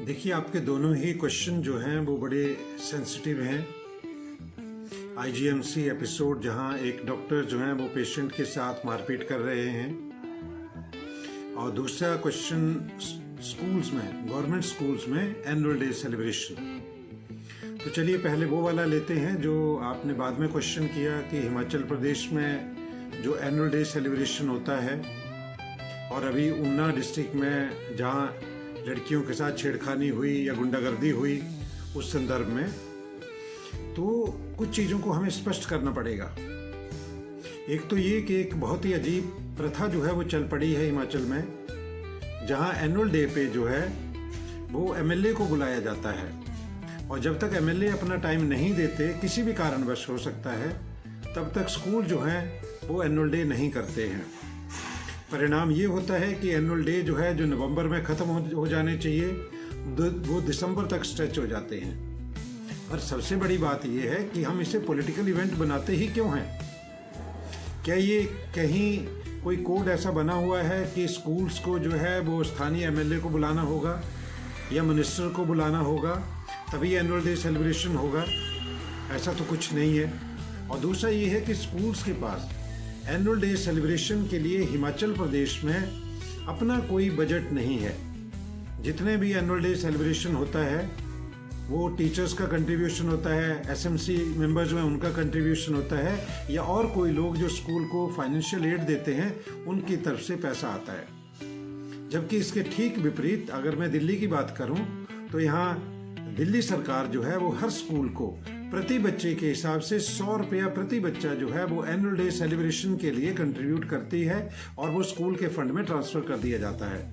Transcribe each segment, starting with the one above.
देखिए, आपके दोनों ही क्वेश्चन जो हैं वो बड़े सेंसिटिव हैं। आईजीएमसी एपिसोड जहां एक डॉक्टर जो हैं वो पेशेंट के साथ मारपीट कर रहे हैं, और दूसरा क्वेश्चन स्कूल्स में, गवर्नमेंट स्कूल्स में एनुअल डे सेलिब्रेशन। तो चलिए पहले वो वाला लेते हैं जो आपने बाद में क्वेश्चन किया कि हिमाचल प्रदेश में जो एनुअल डे सेलिब्रेशन होता है, और अभी ऊना डिस्ट्रिक्ट में जहां लड़कियों के साथ छेड़खानी हुई या गुंडागर्दी हुई उस संदर्भ में, तो कुछ चीज़ों को हमें स्पष्ट करना पड़ेगा। एक तो ये कि एक बहुत ही अजीब प्रथा जो है वो चल पड़ी है हिमाचल में, जहां एनुअल डे पे जो है वो एमएलए को बुलाया जाता है, और जब तक एमएलए अपना टाइम नहीं देते, किसी भी कारणवश हो सकता है, तब तक स्कूल जो है वो एनुअल डे नहीं करते हैं। परिणाम ये होता है कि एनुअल डे जो है, जो नवंबर में ख़त्म हो जाने चाहिए, वो दिसंबर तक स्ट्रेच हो जाते हैं। और सबसे बड़ी बात ये है कि हम इसे पॉलिटिकल इवेंट बनाते ही क्यों हैं? क्या ये कहीं कोई कोड ऐसा बना हुआ है कि स्कूल्स को जो है वो स्थानीय एमएलए को बुलाना होगा या मिनिस्टर को बुलाना होगा तभी एनुअल डे सेलिब्रेशन होगा? ऐसा तो कुछ नहीं है। और दूसरा ये है कि स्कूल्स के पास एनुअल डे सेलिब्रेशन के लिए हिमाचल प्रदेश में अपना कोई बजट नहीं है। जितने भी एनुअल डे सेलिब्रेशन होता है वो टीचर्स का कंट्रीब्यूशन होता है, एसएमसी मेंबर्स में उनका कंट्रीब्यूशन होता है, या और कोई लोग जो स्कूल को फाइनेंशियल एड देते हैं उनकी तरफ से पैसा आता है। जबकि इसके ठीक विपरीत अगर मैं दिल्ली की बात करूं तो यहाँ दिल्ली सरकार जो है वो हर स्कूल को प्रति बच्चे के हिसाब से 100 रुपया प्रति बच्चा जो है वो एनुअल डे सेलिब्रेशन के लिए कंट्रीब्यूट करती है, और वो स्कूल के फंड में ट्रांसफ़र कर दिया जाता है।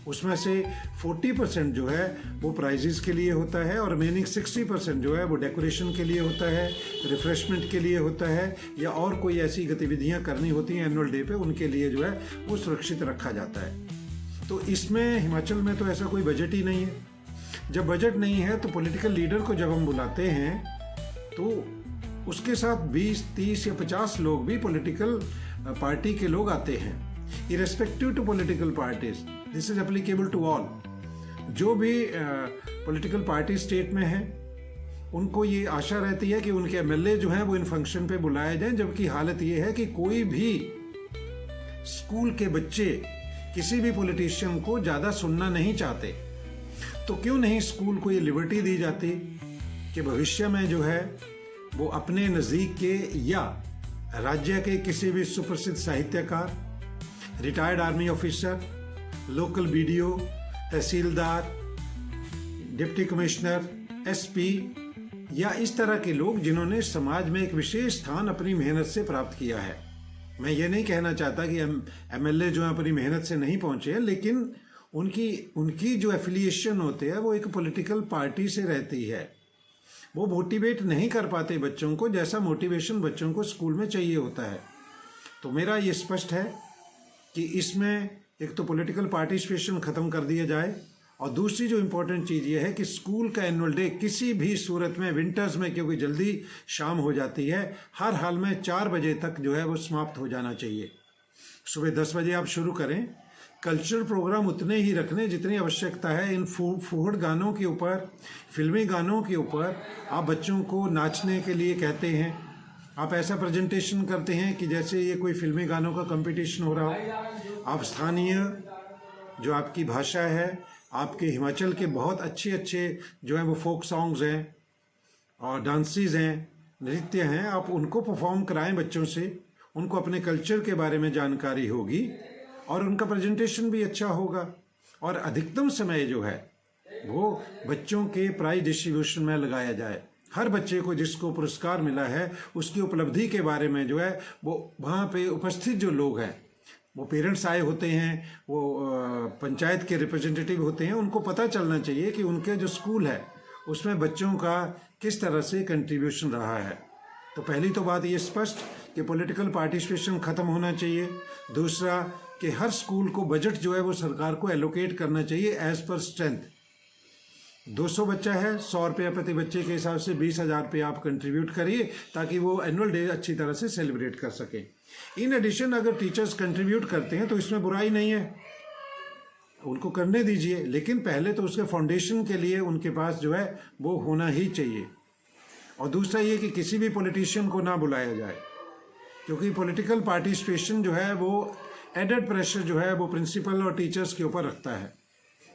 उसमें से 40% जो है वो प्राइजेस के लिए होता है, और रिमेनिंग 60% जो है वो डेकोरेशन के लिए होता है, रिफ्रेशमेंट के लिए होता है, या और कोई ऐसी गतिविधियां करनी होती हैं एनुअल डे पे, उनके लिए जो है वो सुरक्षित रखा जाता है। तो इसमें हिमाचल में तो ऐसा कोई बजट ही नहीं है। जब बजट नहीं है तो पॉलिटिकल लीडर को जब हम बुलाते हैं तो उसके साथ 20, 30 या 50 लोग भी पॉलिटिकल पार्टी के लोग आते हैं। Irrespective to political parties, this is applicable to all. जो भी पॉलिटिकल पार्टी स्टेट में है उनको ये आशा रहती है कि उनके एमएलए जो हैं वो इन फंक्शन पे बुलाए जाएं, जबकि हालत ये है कि कोई भी स्कूल के बच्चे किसी भी पॉलिटिशियन को ज़्यादा सुनना नहीं चाहते। तो क्यों नहीं स्कूल को ये लिबर्टी दी जाती कि भविष्य में जो है वो अपने नज़दीक के या राज्य के किसी भी सुप्रसिद्ध साहित्यकार, retired army officer, local BDO, tehsildar, deputy commissioner, SP, या इस तरह के लोग जिन्होंने समाज में एक विशेष स्थान अपनी मेहनत से प्राप्त किया है। मैं ये नहीं कहना चाहता कि एमएलए जो है अपनी मेहनत से नहीं पहुंचे हैं, लेकिन उनकी जो एफिलिएशन होते हैं वो एक पॉलिटिकल पार्टी से रहती है। वो मोटिवेट नहीं कर पाते बच्चों को जैसा मोटिवेशन बच्चों को स्कूल में चाहिए होता है। तो मेरा ये स्पष्ट है कि इसमें एक तो पॉलिटिकल पार्टिसिपेशन ख़त्म कर दिया जाए, और दूसरी जो इम्पोर्टेंट चीज़ ये है कि स्कूल का एनुअल डे किसी भी सूरत में, विंटर्स में क्योंकि जल्दी शाम हो जाती है, हर हाल में 4 बजे तक जो है वो समाप्त हो जाना चाहिए। सुबह 10 बजे आप शुरू करें। कल्चरल प्रोग्राम उतने ही रखने जितनी आवश्यकता है। इन फूहड़ गानों के ऊपर, फिल्मी गानों के ऊपर आप बच्चों को नाचने के लिए कहते हैं, आप ऐसा प्रेजेंटेशन करते हैं कि जैसे ये कोई फिल्मी गानों का कंपटीशन हो रहा हो। आप स्थानीय जो आपकी भाषा है, आपके हिमाचल के बहुत अच्छे अच्छे जो हैं वो फोक सॉन्ग्स हैं और डांसेस हैं, नृत्य हैं, आप उनको परफॉर्म कराएं बच्चों से। उनको अपने कल्चर के बारे में जानकारी होगी और उनका प्रेजेंटेशन भी अच्छा होगा। और अधिकतम समय जो है वो बच्चों के प्राइज डिस्ट्रीब्यूशन में लगाया जाए। हर बच्चे को जिसको पुरस्कार मिला है उसकी उपलब्धि के बारे में जो है वो वहाँ पे उपस्थित जो लोग हैं, वो पेरेंट्स आए होते हैं, वो पंचायत के रिप्रेजेंटेटिव होते हैं, उनको पता चलना चाहिए कि उनके जो स्कूल है उसमें बच्चों का किस तरह से कंट्रीब्यूशन रहा है। तो पहली तो बात ये स्पष्ट कि पॉलिटिकल पार्टिसिपेशन ख़त्म होना चाहिए। दूसरा कि हर स्कूल को बजट जो है वो सरकार को एलोकेट करना चाहिए एज पर स्ट्रेंथ। 200 बच्चा है, 100 रुपया प्रति बच्चे के हिसाब से 20,000 रुपया आप कंट्रीब्यूट करिए ताकि वो एनुअल डे अच्छी तरह से सेलिब्रेट कर सकें। इन एडिशन अगर टीचर्स कंट्रीब्यूट करते हैं तो इसमें बुराई नहीं है। उनको करने दीजिए, लेकिन पहले तो उसके फाउंडेशन के लिए उनके पास जो है वो होना ही चाहिए। और दूसरा ये कि किसी भी पॉलिटिशियन को ना बुलाया जाए, क्योंकि पॉलिटिकल पार्टिसिपेशन जो है वो एडेड प्रेशर जो है वो प्रिंसिपल और टीचर्स के ऊपर रखता है,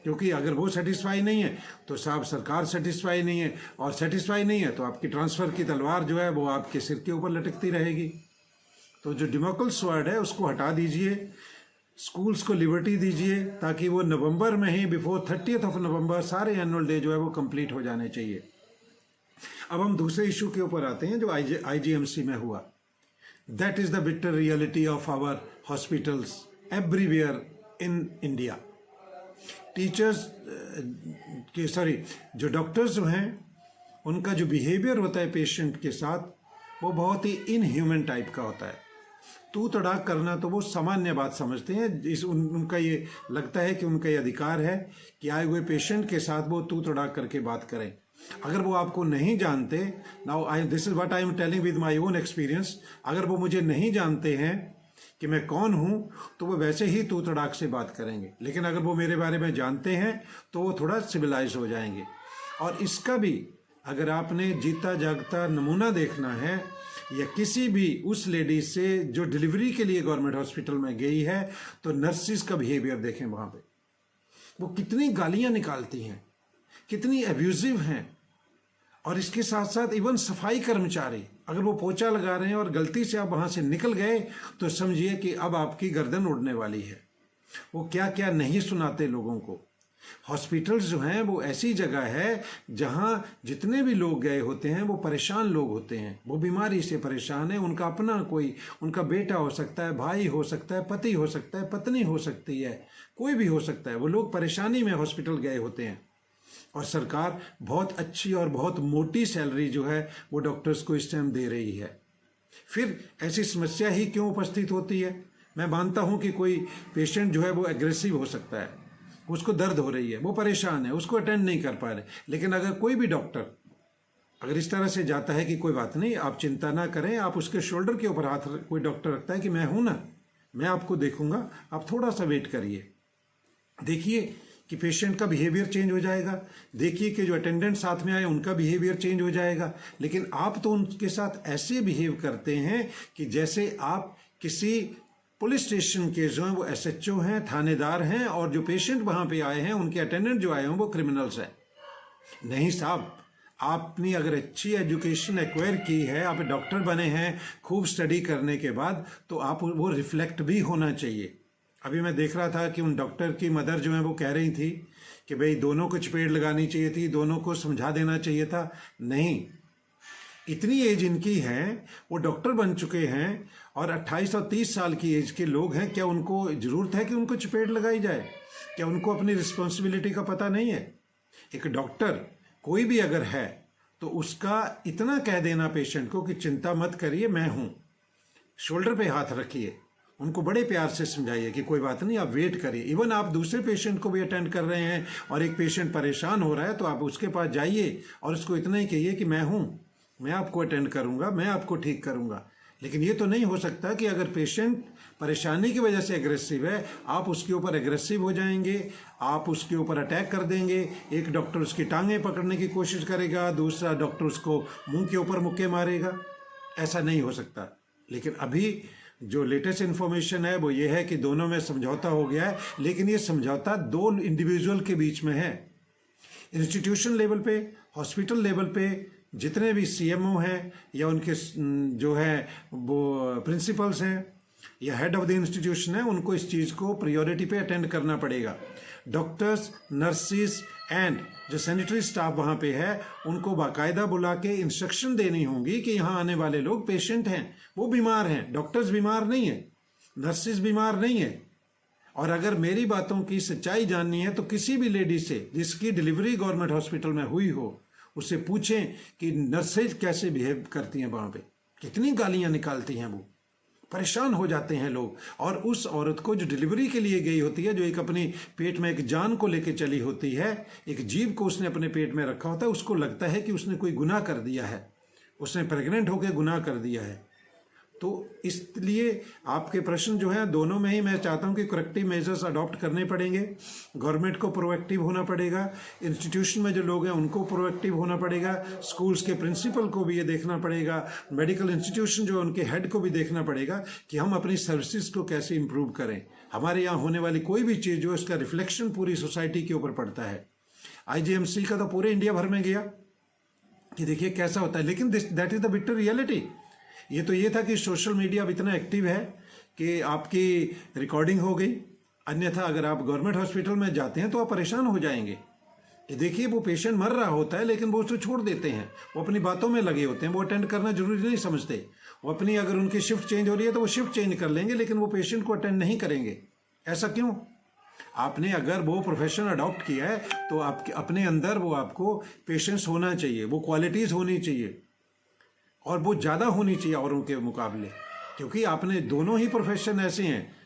क्योंकि अगर वो सेटिस्फाई नहीं है तो साहब सरकार सेटिस्फाई नहीं है, और सेटिस्फाई नहीं है तो आपकी ट्रांसफ़र की तलवार जो है वो आपके सिर के ऊपर लटकती रहेगी। तो जो डेमोक्रेसी वर्ड है उसको हटा दीजिए, स्कूल्स को लिबर्टी दीजिए, ताकि वो नवंबर में ही बिफोर 30th ऑफ नवंबर सारे एनुअल डे जो है वो कंप्लीट हो जाने चाहिए। अब हम दूसरे इशू के ऊपर आते हैं जो IGMC में हुआ। That is the bitter reality of our hospitals everywhere in India. Teachers जो डॉक्टर्स जो हैं उनका जो बिहेवियर होता है पेशेंट के साथ वो बहुत ही इनह्यूमन टाइप का होता है। तू तड़ाक करना तो वो सामान्य बात समझते हैं, उनका ये लगता है कि उनका ये अधिकार है कि आए हुए पेशेंट के साथ वो तू तड़ाक करके बात करें। अगर वो आपको नहीं जानते, now this is what I am telling with my own experience, अगर वो मुझे नहीं जानते हैं कि मैं कौन हूँ तो वो वैसे ही तू तड़ाक से बात करेंगे, लेकिन अगर वो मेरे बारे में जानते हैं तो वो थोड़ा सिविलाइज हो जाएंगे। और इसका भी अगर आपने जीता जागता नमूना देखना है, या किसी भी उस लेडी से जो डिलीवरी के लिए गवर्नमेंट हॉस्पिटल में गई है, तो नर्सिस का बिहेवियर देखें वहाँ पे, वो कितनी गालियाँ निकालती हैं, कितनी एब्यूजिव हैं। और इसके साथ साथ इवन सफाई कर्मचारी, अगर वो पोछा लगा रहे हैं और गलती से आप वहाँ से निकल गए तो समझिए कि अब आपकी गर्दन उड़ने वाली है। वो क्या क्या नहीं सुनाते लोगों को। हॉस्पिटल्स जो हैं वो ऐसी जगह है जहाँ जितने भी लोग गए होते हैं वो परेशान लोग होते हैं, वो बीमारी से परेशान है। उनका अपना कोई, उनका बेटा हो सकता है, भाई हो सकता है, पति हो सकता है, पत्नी हो सकती है, कोई भी हो सकता है। वो लोग परेशानी में हॉस्पिटल गए होते हैं और सरकार बहुत अच्छी और बहुत मोटी सैलरी जो है वो डॉक्टर्स को इस टाइम दे रही है। फिर ऐसी समस्या ही क्यों उपस्थित होती है? मैं मानता हूँ कि कोई पेशेंट जो है वो एग्रेसिव हो सकता है, उसको दर्द हो रही है, वो परेशान है, उसको अटेंड नहीं कर पा रहे, लेकिन अगर कोई भी डॉक्टर अगर इस तरह से जाता है कि कोई बात नहीं, आप चिंता ना करें, आप उसके शोल्डर के ऊपर हाथ, कोई डॉक्टर रखता है कि मैं हूँ ना, मैं आपको देखूंगा, आप थोड़ा सा वेट करिए, देखिए कि पेशेंट का बिहेवियर चेंज हो जाएगा, देखिए कि जो अटेंडेंट साथ में आए उनका बिहेवियर चेंज हो जाएगा। लेकिन आप तो उनके साथ ऐसे बिहेव करते हैं कि जैसे आप किसी पुलिस स्टेशन के जो हैं वो SHO हैं, थानेदार हैं, और जो पेशेंट वहाँ पे आए हैं उनके अटेंडेंट जो आए हैं वो क्रिमिनल्स हैं। नहीं साहब, आपने अगर अच्छी एजुकेशन एक्वायर की है, आप डॉक्टर बने हैं खूब स्टडी करने के बाद, तो आप वो रिफ्लेक्ट भी होना चाहिए। अभी मैं देख रहा था कि उन डॉक्टर की मदर जो है वो कह रही थी कि भाई दोनों को चपेट लगानी चाहिए थी, दोनों को समझा देना चाहिए था। नहीं, इतनी एज इनकी है, वो डॉक्टर बन चुके हैं और 28 और 30 साल की एज के लोग हैं। क्या उनको ज़रूरत है कि उनको चपेट लगाई जाए? क्या उनको अपनी रिस्पॉन्सिबिलिटी का पता नहीं है? एक डॉक्टर कोई भी अगर है तो उसका इतना कह देना पेशेंट को कि चिंता मत करिए, मैं हूँ, शोल्डर पे हाथ रखिए, उनको बड़े प्यार से समझाइए कि कोई बात नहीं, आप वेट करिए। इवन आप दूसरे पेशेंट को भी अटेंड कर रहे हैं और एक पेशेंट परेशान हो रहा है तो आप उसके पास जाइए और उसको इतना ही कहिए कि मैं हूँ, मैं आपको अटेंड करूँगा, मैं आपको ठीक करूँगा। लेकिन ये तो नहीं हो सकता कि अगर पेशेंट परेशानी की वजह से एग्रेसिव है, आप उसके ऊपर एग्रेसिव हो जाएंगे, आप उसके ऊपर अटैक कर देंगे। एक डॉक्टर उसकी टांगें पकड़ने की कोशिश करेगा, दूसरा डॉक्टर उसको मुंह के ऊपर मुक्के मारेगा। ऐसा नहीं हो सकता। लेकिन अभी जो लेटेस्ट इन्फॉर्मेशन है वो ये है कि दोनों में समझौता हो गया है, लेकिन ये समझौता दो इंडिविजुअल के बीच में है। इंस्टीट्यूशन लेवल पे, हॉस्पिटल लेवल पे जितने भी CMO हैं या उनके जो है वो प्रिंसिपल्स हैं या हेड ऑफ द इंस्टीट्यूशन है, उनको इस चीज़ को प्रायोरिटी पे अटेंड करना पड़ेगा। डॉक्टर्स, नर्सिस एंड जो सैनिटरी स्टाफ वहाँ पे है, उनको बाकायदा बुला के इंस्ट्रक्शन देनी होंगी कि यहाँ आने वाले लोग पेशेंट हैं, वो बीमार हैं, डॉक्टर्स बीमार नहीं है, नर्सिस बीमार नहीं है। और अगर मेरी बातों की सच्चाई जाननी है तो किसी भी लेडी से जिसकी डिलीवरी गवर्नमेंट हॉस्पिटल में हुई हो, उससे पूछें कि नर्सेज कैसे बिहेव करती हैं, वहाँ पे कितनी गालियाँ निकालती हैं, वो परेशान हो जाते हैं लोग। और उस औरत को जो डिलीवरी के लिए गई होती है, जो एक अपनी पेट में एक जान को लेके चली होती है, एक जीव को उसने अपने पेट में रखा होता है, उसको लगता है कि उसने कोई गुनाह कर दिया है, उसने प्रेग्नेंट होकर गुनाह कर दिया है। तो इसलिए आपके प्रश्न जो हैं दोनों में ही मैं चाहता हूं कि करेक्टिव मेजर्स अडॉप्ट करने पड़ेंगे। गवर्नमेंट को प्रोएक्टिव होना पड़ेगा, इंस्टीट्यूशन में जो लोग हैं उनको प्रोएक्टिव होना पड़ेगा, स्कूल्स के प्रिंसिपल को भी ये देखना पड़ेगा, मेडिकल इंस्टीट्यूशन जो उनके हेड को भी देखना पड़ेगा कि हम अपनी सर्विसेज को कैसे इम्प्रूव करें। हमारे यहाँ होने वाली कोई भी चीज़ जो इसका रिफ्लेक्शन पूरी सोसाइटी के ऊपर पड़ता है। IGMC का तो पूरे इंडिया भर में गया कि देखिए कैसा होता है, लेकिन that is the bitter reality. ये था कि सोशल मीडिया अब इतना एक्टिव है कि आपकी रिकॉर्डिंग हो गई, अन्यथा अगर आप गवर्नमेंट हॉस्पिटल में जाते हैं तो आप परेशान हो जाएंगे कि देखिए वो पेशेंट मर रहा होता है लेकिन वो उसको छोड़ देते हैं, वो अपनी बातों में लगे होते हैं, वो अटेंड करना जरूरी नहीं समझते, वो अपनी अगर उनकी शिफ्ट चेंज हो रही है तो वो शिफ्ट चेंज कर लेंगे लेकिन वो पेशेंट को अटेंड नहीं करेंगे। ऐसा क्यों? आपने अगर वो प्रोफेशन अडॉप्ट किया है तो आपके अपने अंदर वो आपको पेशेंस होना चाहिए, वो क्वालिटीज़ होनी चाहिए और वो ज़्यादा होनी चाहिए औरों के मुकाबले, क्योंकि आपने दोनों ही प्रोफेशन ऐसे हैं